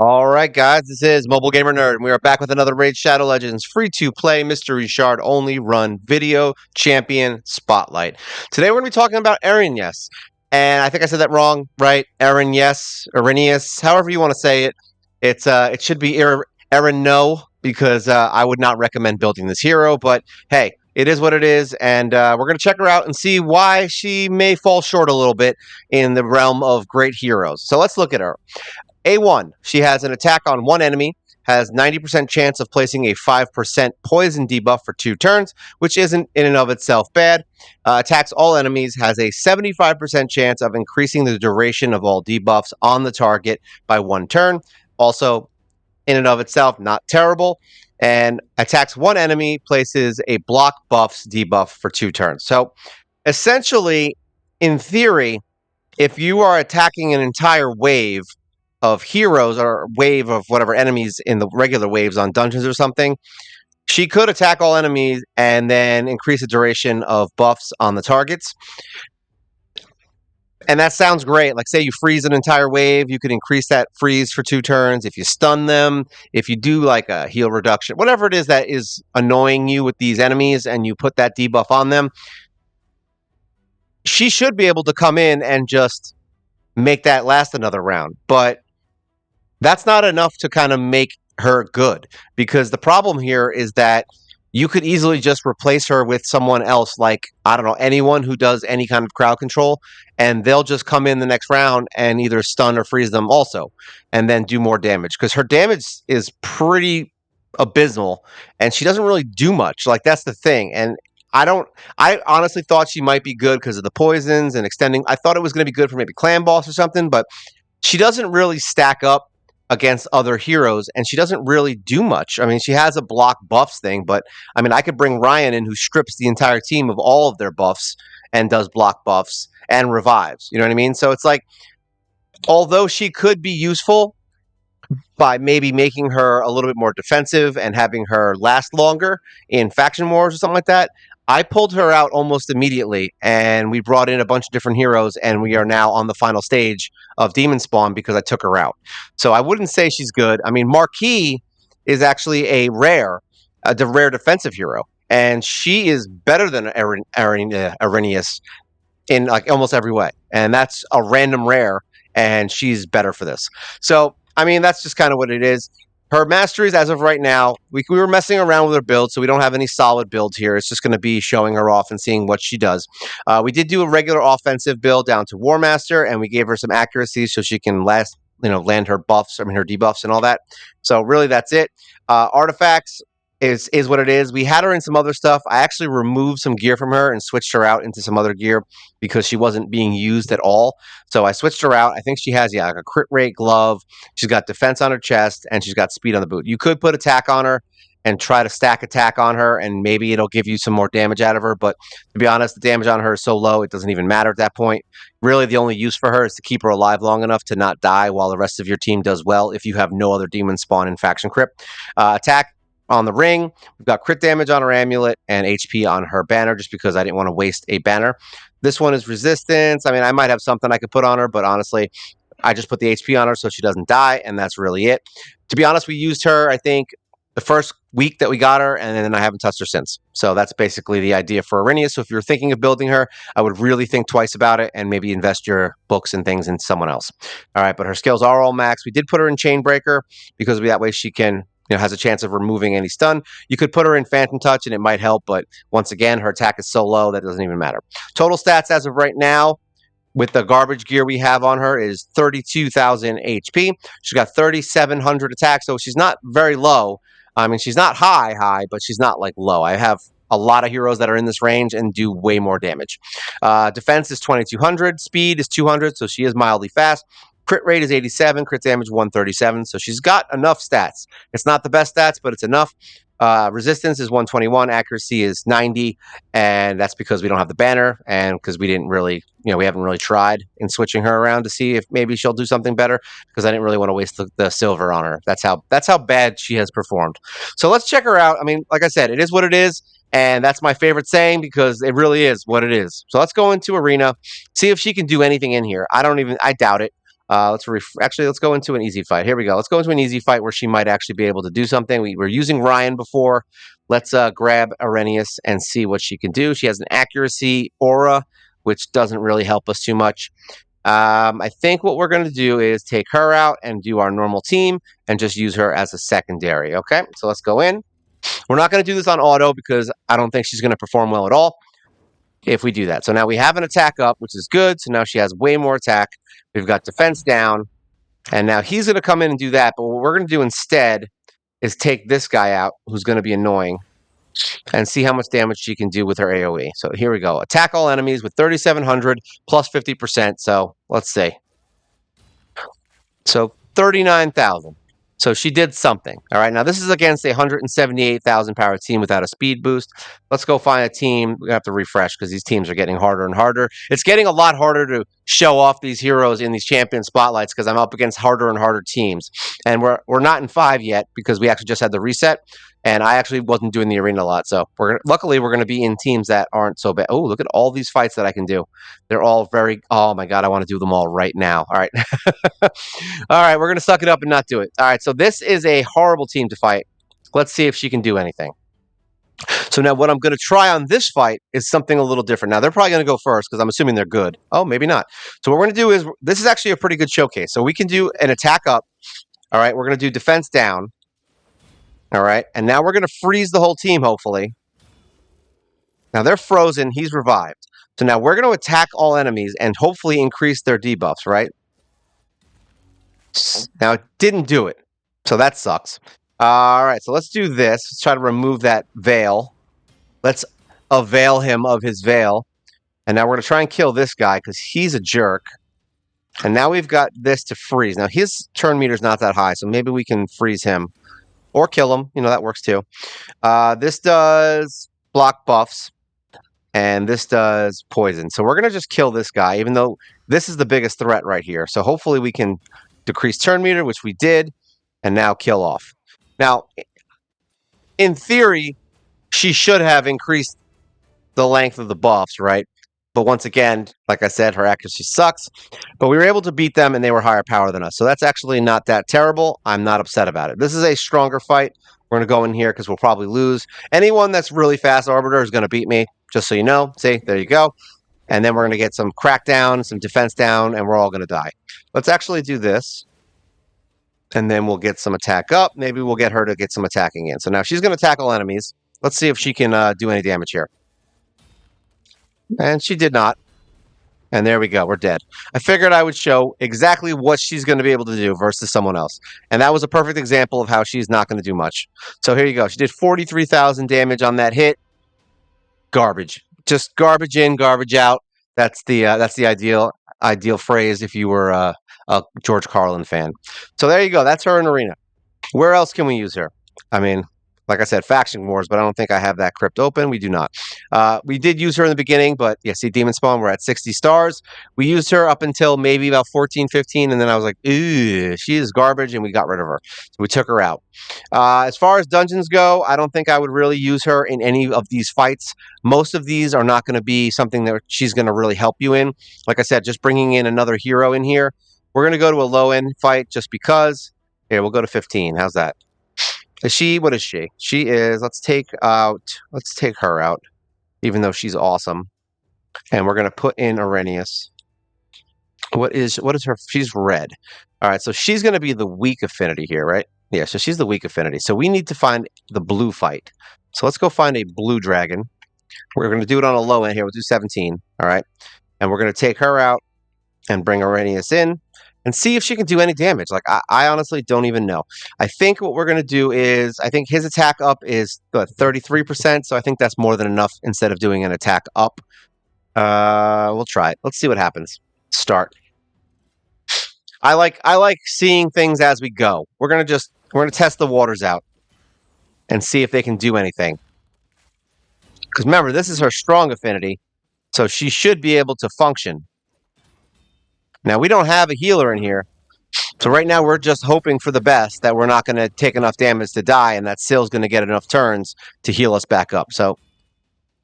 All right, guys, this is Mobile Gamer Nerd, and we are back with another Raid Shadow Legends free-to-play mystery shard only run video champion spotlight. Today we're going to be talking about Erinyes, and I think I said that wrong, right? Erinyes, however you want to say it. It should be Erino because I would not recommend building this hero, but hey, it is what it is, and we're going to check her out and see why she may fall short a little bit in the realm of great heroes. So let's look at her. A1, she has an attack on one enemy, has 90% chance of placing a 5% poison debuff for 2 turns, which isn't in and of itself bad. Attacks all enemies, has a 75% chance of increasing the duration of all debuffs on the target by 1 turn. Also, in and of itself, not terrible. And attacks one enemy, places a block buffs debuff for 2 turns. So, essentially, in theory, if you are attacking an entire wave of heroes or wave of whatever enemies in the regular waves on dungeons or something, she could attack all enemies and then increase the duration of buffs on the targets. And that sounds great. Like, say you freeze an entire wave, you could increase that freeze for 2 turns. If you stun them, if you do like a heal reduction, whatever it is that is annoying you with these enemies and you put that debuff on them, she should be able to come in and just make that last another round. But that's not enough to kind of make her good, because the problem here is that you could easily just replace her with someone else, like, I don't know, anyone who does any kind of crowd control, and they'll just come in the next round and either stun or freeze them also, and then do more damage, because her damage is pretty abysmal, and she doesn't really do much. Like, that's the thing. And I honestly thought she might be good because of the poisons and extending. I thought it was going to be good for maybe clan boss or something, but she doesn't really stack up against other heroes, and she doesn't really do much. I mean, she has a block buffs thing, but I mean, I could bring Ryan in, who strips the entire team of all of their buffs and does block buffs and revives. You know what I mean? So it's like, although she could be useful by maybe making her a little bit more defensive and having her last longer in faction wars or something like that, I pulled her out almost immediately, and we brought in a bunch of different heroes, and we are now on the final stage of Demonspawn because I took her out. So I wouldn't say she's good. I mean, Marquis is actually a rare defensive hero, and she is better than Erinyes in like almost every way, and that's a random rare, and she's better for this. So I mean, that's just kind of what it is. Her masteries, as of right now, we were messing around with her build, so we don't have any solid builds here. It's just going to be showing her off and seeing what she does. We did do a regular offensive build down to War Master, and we gave her some accuracy so she can land her buffs, I mean her debuffs and all that. So really, that's it. Artifacts is what it is. We had her in some other stuff. I actually removed some gear from her and switched her out into some other gear because she wasn't being used at all. So I switched her out. I think she has like a crit rate glove. She's got defense on her chest, and she's got speed on the boot. You could put attack on her and try to stack attack on her, and maybe it'll give you some more damage out of her. But to be honest, the damage on her is so low, it doesn't even matter at that point. Really, the only use for her is to keep her alive long enough to not die while the rest of your team does well if you have no other Demonspawn in faction crypt. Attack on the ring. We've got crit damage on her amulet and HP on her banner, just because I didn't want to waste a banner. This one is resistance. I mean, I might have something I could put on her, but honestly, I just put the HP on her so she doesn't die, and that's really it. To be honest, we used her, I think, the first week that we got her, and then I haven't touched her since. So that's basically the idea for Erinyes. So if you're thinking of building her, I would really think twice about it and maybe invest your books and things in someone else. All right, but her skills are all max. We did put her in Chainbreaker because that way she can, has a chance of removing any stun. You could put her in Phantom Touch and it might help, but once again, her attack is so low that doesn't even matter. Total stats as of right now, with the garbage gear we have on her, is 32,000 HP. She's got 3,700 attacks, so she's not very low. I mean, she's not high, but she's not like low. I have a lot of heroes that are in this range and do way more damage. Defense is 2,200. Speed is 200, so she is mildly fast. Crit rate is 87, crit damage 137, so she's got enough stats. It's not the best stats, but it's enough. Resistance is 121, accuracy is 90, and that's because we don't have the banner, and because we didn't really, we haven't really tried in switching her around to see if maybe she'll do something better, because I didn't really want to waste the silver on her. That's how bad she has performed. So let's check her out. I mean, like I said, it is what it is, and that's my favorite saying because it really is what it is. So let's go into Arena, see if she can do anything in here. I doubt it. Actually, let's go into an easy fight. Here we go. Let's go into an easy fight where she might actually be able to do something. We were using Ryan before. Let's grab Erinyes and see what she can do. She has an accuracy aura, which doesn't really help us too much. I think what we're going to do is take her out and do our normal team and just use her as a secondary. Okay, so let's go in. We're not going to do this on auto because I don't think she's going to perform well at all if we do that. So now we have an attack up, which is good. So now she has way more attack. We've got defense down. And now he's going to come in and do that. But what we're going to do instead is take this guy out, who's going to be annoying, and see how much damage she can do with her AoE. So here we go. Attack all enemies with 3,700 plus 50%. So let's see. So 39,000. So she did something. All right. Now this is against a 178,000 power team without a speed boost. Let's go find a team. We have to refresh because these teams are getting harder and harder. It's getting a lot harder to show off these heroes in these champion spotlights because I'm up against harder and harder teams. And we're not in 5 yet because we actually just had the reset. And I actually wasn't doing the arena a lot. So luckily we're going to be in teams that aren't so bad. Oh, look at all these fights that I can do. They're all very, oh my God, I want to do them all right now. All right. All right, we're going to suck it up and not do it. All right, so this is a horrible team to fight. Let's see if she can do anything. So now what I'm going to try on this fight is something a little different. Now, they're probably going to go first because I'm assuming they're good. Oh, maybe not. So what we're going to do is, this is actually a pretty good showcase. So we can do an attack up. All right, we're going to do defense down. All right, and now we're going to freeze the whole team, hopefully. Now, they're frozen. He's revived. So now we're going to attack all enemies and hopefully increase their debuffs, right? Now, it didn't do it. So that sucks. All right, so let's do this. Let's try to remove that veil. Let's avail him of his veil. And now we're going to try and kill this guy because he's a jerk. And now we've got this to freeze. Now, his turn meter's not that high, so maybe we can freeze him. Or kill him. You know, that works too. This does block buffs. And this does poison. So we're going to just kill this guy, even though this is the biggest threat right here. So hopefully we can decrease turn meter, which we did, and now kill off. Now, in theory, she should have increased the length of the buffs, right? But once again, like I said, her accuracy sucks. But we were able to beat them, and they were higher power than us. So that's actually not that terrible. I'm not upset about it. This is a stronger fight. We're going to go in here because we'll probably lose. Anyone that's really fast Arbiter is going to beat me, just so you know. See, there you go. And then we're going to get some crackdown, some defense down, and we're all going to die. Let's actually do this. And then we'll get some attack up. Maybe we'll get her to get some attacking in. So now she's going to tackle enemies. Let's see if she can do any damage here. And she did not. And there we go. We're dead. I figured I would show exactly what she's going to be able to do versus someone else. And that was a perfect example of how she's not going to do much. So here you go. She did 43,000 damage on that hit. Garbage. Just garbage in, garbage out. That's the ideal phrase if you were a George Carlin fan. So there you go. That's her in Arena. Where else can we use her? I mean, like I said, Faction Wars, but I don't think I have that crypt open. We do not. We did use her in the beginning, but yeah, see, Demonspawn, we're at 60 stars. We used her up until maybe about 14, 15, and then I was like, ew, she is garbage, and we got rid of her. So we took her out. As far as dungeons go, I don't think I would really use her in any of these fights. Most of these are not going to be something that she's going to really help you in. Like I said, just bringing in another hero in here. We're going to go to a low-end fight just because. Here, we'll go to 15. How's that? What is she? She is, let's take her out, even though she's awesome. And we're going to put in Erinyes. What is her? She's red. All right, so she's going to be the weak affinity here, right? Yeah, so she's the weak affinity. So we need to find the blue fight. So let's go find a blue dragon. We're going to do it on a low end here. We'll do 17, all right? And we're going to take her out and bring Erinyes in and see if she can do any damage. Like, I honestly don't even know. I think what we're going to do is, I think his attack up is 33%, so I think that's more than enough instead of doing an attack up. We'll try it. Let's see what happens. Start. I like seeing things as we go. We're going to test the waters out and see if they can do anything. Because remember, this is her strong affinity, so she should be able to function. Now, we don't have a healer in here, so right now we're just hoping for the best, that we're not going to take enough damage to die, and that Sill's going to get enough turns to heal us back up. So,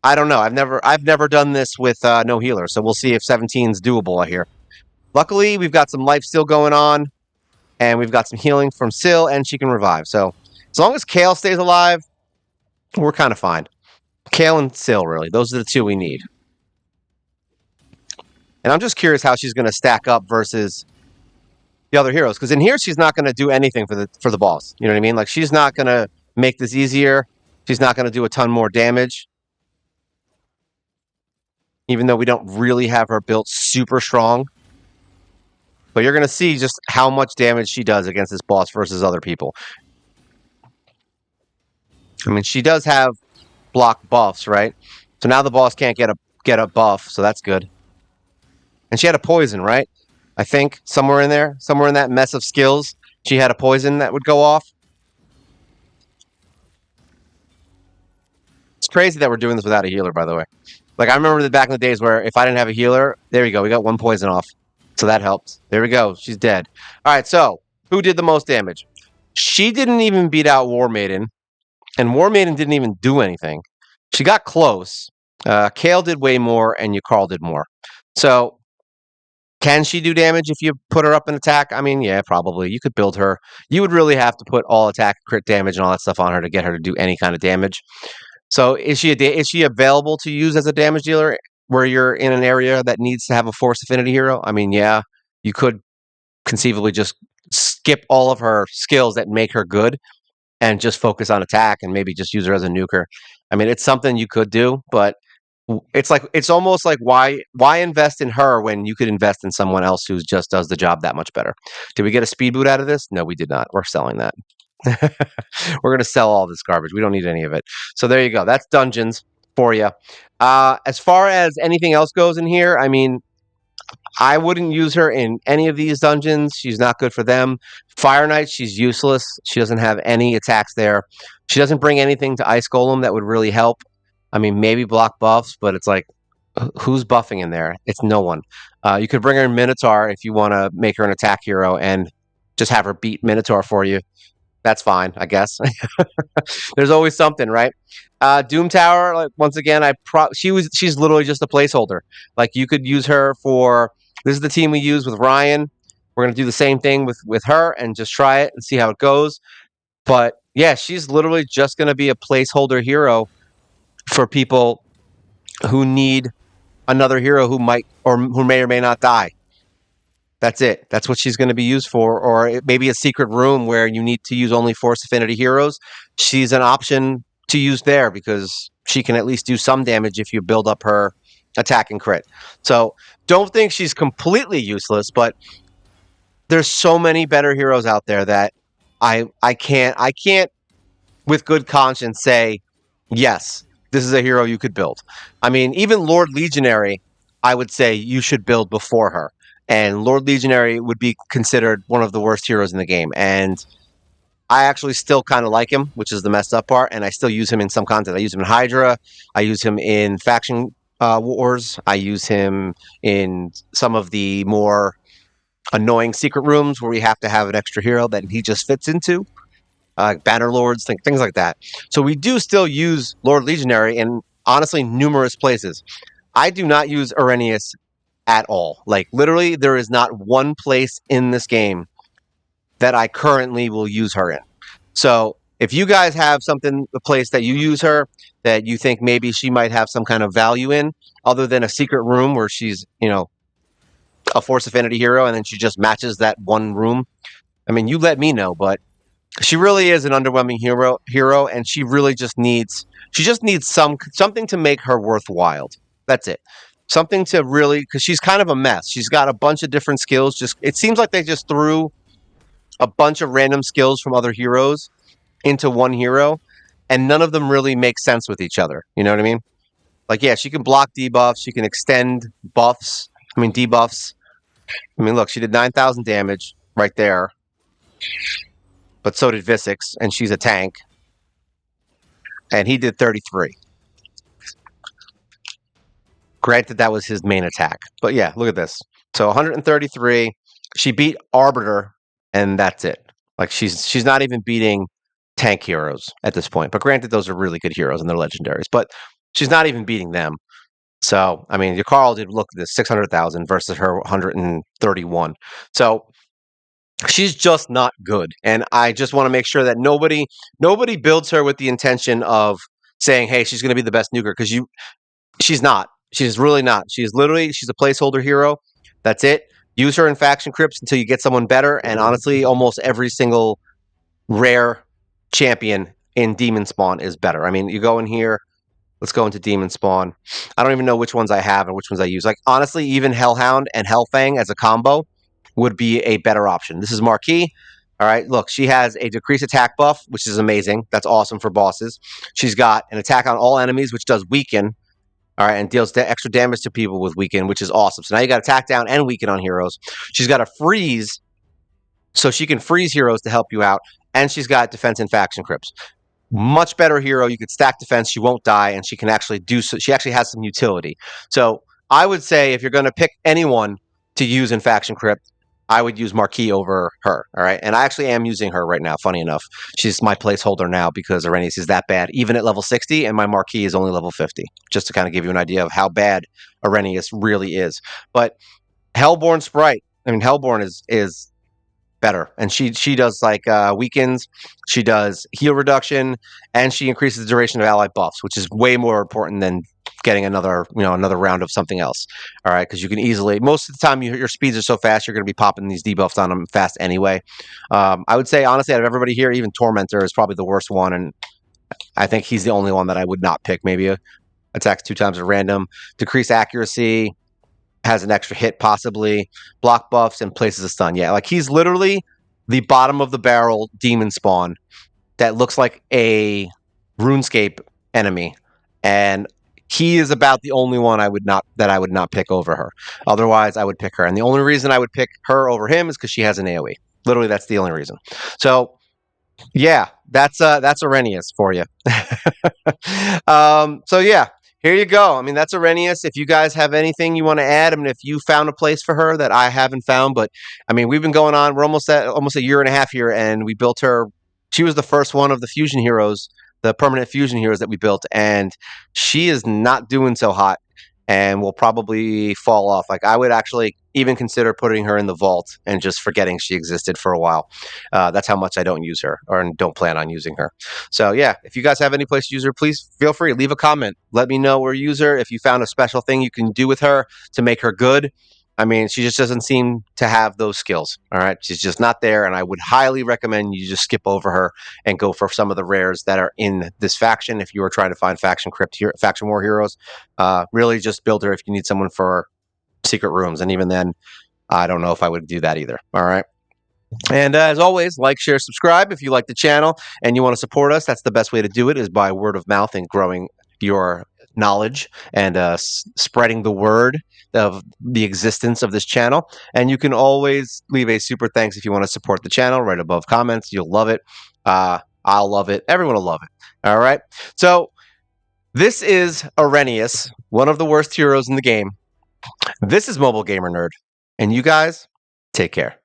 I don't know. I've never done this with no healer, so we'll see if 17's doable here. Luckily, we've got some life still going on, and we've got some healing from Syl, and she can revive. So as long as Kale stays alive, we're kind of fine. Kale and Syl, really. Those are the two we need. And I'm just curious how she's going to stack up versus the other heroes. Because in here, she's not going to do anything for the boss. You know what I mean? Like, she's not going to make this easier. She's not going to do a ton more damage. Even though we don't really have her built super strong. But you're going to see just how much damage she does against this boss versus other people. I mean, she does have block buffs, right? So now the boss can't get a buff, so that's good. And she had a poison, right? I think somewhere in there, somewhere in that mess of skills, she had a poison that would go off. It's crazy that we're doing this without a healer, by the way. Like, I remember back in the days where if I didn't have a healer, there you go, we got one poison off. So that helped. There we go. She's dead. All right, so who did the most damage? She didn't even beat out War Maiden, and War Maiden didn't even do anything. She got close. Kale did way more, and Carl did more. So can she do damage if you put her up in attack? I mean, yeah, probably. You could build her. You would really have to put all attack, crit damage, and all that stuff on her to get her to do any kind of damage. So is she available to use as a damage dealer where you're in an area that needs to have a force affinity hero? I mean, yeah, you could conceivably just skip all of her skills that make her good and just focus on attack and maybe just use her as a nuker. I mean, it's something you could do, but it's almost like why invest in her when you could invest in someone else who just does the job that much better. Did we get a speed boot out of this? No, we did not. We're selling that. We're going to sell all this garbage. We don't need any of it. So there you go. That's dungeons for you. As far as anything else goes in here, I mean, I wouldn't use her in any of these dungeons. She's not good for them. Fire Knight, she's useless. She doesn't have any attacks there. She doesn't bring anything to Ice Golem that would really help. I mean, maybe block buffs, but it's like, who's buffing in there? It's no one. You could bring her in Minotaur if you want to make her an attack hero and just have her beat Minotaur for you. That's fine, I guess. There's always something, right? Doom Tower, like once again, she's literally just a placeholder. Like you could use her for this is the team we use with Ryan. We're gonna do the same thing with her and just try it and see how it goes. But yeah, she's literally just gonna be a placeholder hero for people who need another hero who might who may or may not die. That's it. That's what she's going to be used for. Or maybe a secret room where you need to use only Force Affinity heroes. She's an option to use there because she can at least do some damage if you build up her attack and crit. So don't think she's completely useless, but there's so many better heroes out there that I can't with good conscience say, yes, this is a hero you could build. I mean, even Lord Legionary, I would say you should build before her. And Lord Legionary would be considered one of the worst heroes in the game. And I actually still kind of like him, which is the messed up part. And I still use him in some content. I use him in Hydra. I use him in faction wars. I use him in some of the more annoying secret rooms where we have to have an extra hero that he just fits into. Banner Lords, things like that. So we do still use Lord Legionary in honestly numerous places. I do not use Erinyes at all. Like literally, there is not one place in this game that I currently will use her in. So if you guys have something, a place that you use her that you think maybe she might have some kind of value in, other than a secret room where she's, a Force Affinity hero and then she just matches that one room, I mean, you let me know, but she really is an underwhelming hero, and she really just needs something to make her worthwhile. That's it. Something to really, because she's kind of a mess. She's got a bunch of different skills. Just it seems like they just threw a bunch of random skills from other heroes into one hero, and none of them really make sense with each other. You know what I mean? Like, yeah, she can block debuffs, she can extend buffs. I mean debuffs. I mean, look, she did 9,000 damage right there. But so did Visix, and she's a tank. And he did 33. Granted, that was his main attack. But yeah, look at this. So 133. She beat Arbiter, and that's it. Like she's not even beating tank heroes at this point. But granted, those are really good heroes and they're legendaries. But she's not even beating them. So, I mean, your Carl did look at this 600,000 versus her 131. So she's just not good. And I just want to make sure that nobody builds her with the intention of saying, hey, she's going to be the best nuker, because she's not. She's really not. She's a placeholder hero. That's it. Use her in faction crypts until you get someone better. And honestly, almost every single rare champion in Demonspawn is better. I mean, you go in here. Let's go into Demonspawn. I don't even know which ones I have and which ones I use. Like, honestly, even Hellhound and Hellfang as a combo would be a better option. This is Marquis. All right, look, she has a decreased attack buff, which is amazing. That's awesome for bosses. She's got an attack on all enemies, which does weaken. All right, and deals extra damage to people with weaken, which is awesome. So now you got attack down and weaken on heroes. She's got a freeze, so she can freeze heroes to help you out, and she's got defense and faction crypts. Much better hero. You could stack defense. She won't die, and she can actually do so. She actually has some utility. So I would say if you're going to pick anyone to use in faction crypt, I would use Marquis over her. All right, and I actually am using her right now. Funny enough, she's my placeholder now because Erinyes is that bad, even at level 60, and my Marquis is only level 50. Just to kind of give you an idea of how bad Erinyes really is. But Hellborn Sprite. I mean, Hellborn is better, and she does like weakens, she does heal reduction, and she increases the duration of ally buffs, which is way more important than getting another round of something else. All right, because you can easily, most of the time, your speeds are so fast, you're going to be popping these debuffs on them fast anyway. I would say honestly, out of everybody here, even Tormentor is probably the worst one, and I think he's the only one that I would not pick. Maybe attacks 2 times at random, decrease accuracy, has an extra hit, possibly block buffs, and places a stun. Yeah, like he's literally the bottom of the barrel Demonspawn that looks like a RuneScape enemy, and he is about the only one I would not pick over her. Otherwise, I would pick her, and the only reason I would pick her over him is because she has an AOE. Literally, that's the only reason. So yeah, that's Erinyes for you. So yeah, here you go. I mean, that's Erinyes. If you guys have anything you want to add, I mean, if you found a place for her that I haven't found, but I mean, we've been going on. We're almost a year and a half here, and we built her. She was the first one of the fusion heroes, the permanent fusion heroes that we built, and she is not doing so hot, and will probably fall off. Like, I would actually even consider putting her in the vault and just forgetting she existed for a while. That's how much I don't use her or don't plan on using her. So yeah, if you guys have any place to use her, please feel free, leave a comment. Let me know where you use her. If you found a special thing you can do with her to make her good. I mean, she just doesn't seem to have those skills. All right, she's just not there, and I would highly recommend you just skip over her and go for some of the rares that are in this faction. If you are trying to find faction war heroes, really just build her if you need someone for secret rooms, and even then, I don't know if I would do that either. All right. And as always, like, share, subscribe if you like the channel and you want to support us. That's the best way to do it, is by word of mouth and growing your knowledge and spreading the word of the existence of this channel. And you can always leave a super thanks if you want to support the channel right above comments. You'll love it. I'll love it. Everyone will love it. All right. So this is Erinyes, one of the worst heroes in the game. This is Mobile Gamer Nerd. And you guys, take care.